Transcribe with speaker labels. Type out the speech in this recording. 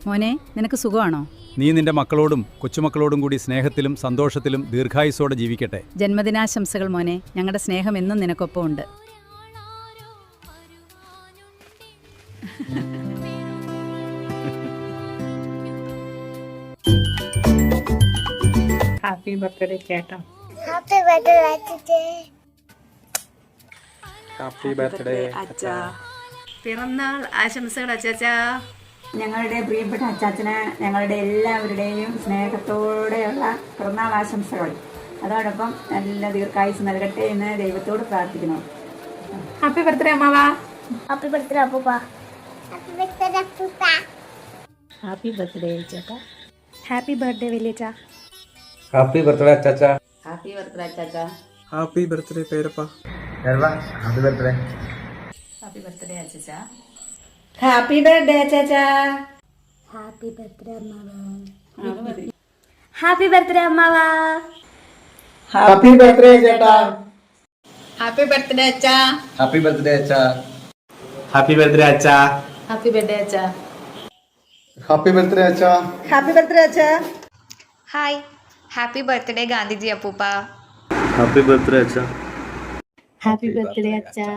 Speaker 1: മോനെ, നിനക്ക് സുഖമാണോ?
Speaker 2: നീ നിന്റെ മക്കളോടും കൊച്ചുമക്കളോടും കൂടി സ്നേഹത്തിലും സന്തോഷത്തിലും ദീർഘായുസ്സോടെ ജീവിക്കട്ടെ.
Speaker 1: ജന്മദിനാശംസകൾ മോനെ. ഞങ്ങളുടെ സ്നേഹം എന്നും നിനക്കൊപ്പം ഉണ്ട്.
Speaker 3: ഹാപ്പി ബർത്ത്ഡേ ചേട്ടാ.
Speaker 4: ഹാപ്പി ബർത്ത്ഡേ അച്ഛാ.
Speaker 5: ഹാപ്പി ബർത്ത്ഡേ അച്ഛാ.
Speaker 3: പിറന്നാൾ ആശംസകൾ അച്ചാച്ചാ.
Speaker 6: ഞങ്ങളുടെ പ്രിയപ്പെട്ട അച്ചാച്ചന് ഞങ്ങളുടെ എല്ലാവരുടെയും സ്നേഹത്തോടെയുള്ള പിറന്നാൾ ആശംസകൾ. അതോടൊപ്പം നല്ല ദീർഘായുസ് നൽകട്ടെ എന്ന് ദൈവത്തോട് പ്രാർത്ഥിക്കുന്നു.
Speaker 3: ഹാപ്പി ബർത്ത്ഡേ അമ്മാവാ.
Speaker 4: ഹാപ്പി ബർത്ത്ഡേ അപ്പൂപ്പ. ഹാപ്പി ബർത്ത്ഡേ അപ്പൂപ്പ.
Speaker 3: ഹാപ്പി ബർത്ത്ഡേ ചേട്ടാ. ഹാപ്പി ബർത്ത്ഡേ വലിയച്ചാ.
Speaker 5: ഹാപ്പി ബർത്ത്ഡേ അച്ചാച്ചാ.
Speaker 6: ഹാപ്പി ബർത്ത്ഡേ അച്ചാച്ച.
Speaker 5: ഹാപ്പി ബർത്ത്ഡേ പേരപ്പ.
Speaker 6: Happy birthday. ഹാപ്പി ബർത്ത്ഡേ അച്ചാച്ച.
Speaker 4: ഹാപ്പി ബർത്ത്ഡേ അമ്മാവ. ഹാപ്പി ബർത്ത്ഡേ അമ്മാവ.
Speaker 5: ഹാപ്പി ബർത്ത്ഡേ ചേട്ടാ.
Speaker 3: ഹാപ്പി ബർത്ത്ഡേ അച്ചാ.
Speaker 5: ഹാപ്പി ബർത്ത്ഡേ അച്ഛാ. ഹാപ്പി ബർത്ത്ഡേ അച്ഛാ.
Speaker 6: ഹാപ്പി ബർത്ത്ഡേ അച്ചാ.
Speaker 5: ഹാപ്പി ബർത്ത്ഡേ അച്ഛാ.
Speaker 6: ഹാപ്പി ബർത്ത്ഡേ അച്ചാ.
Speaker 7: ഹായ്, ഹാപ്പി ബർത്ത്ഡേ ഗാന്ധിജി അപ്പൂപ്പ.
Speaker 5: ഹാപ്പി ബർത്ത്ഡേ അച്ഛാ.
Speaker 3: ഹാപ്പി ബർത്ത്ഡേ അച്ചാ.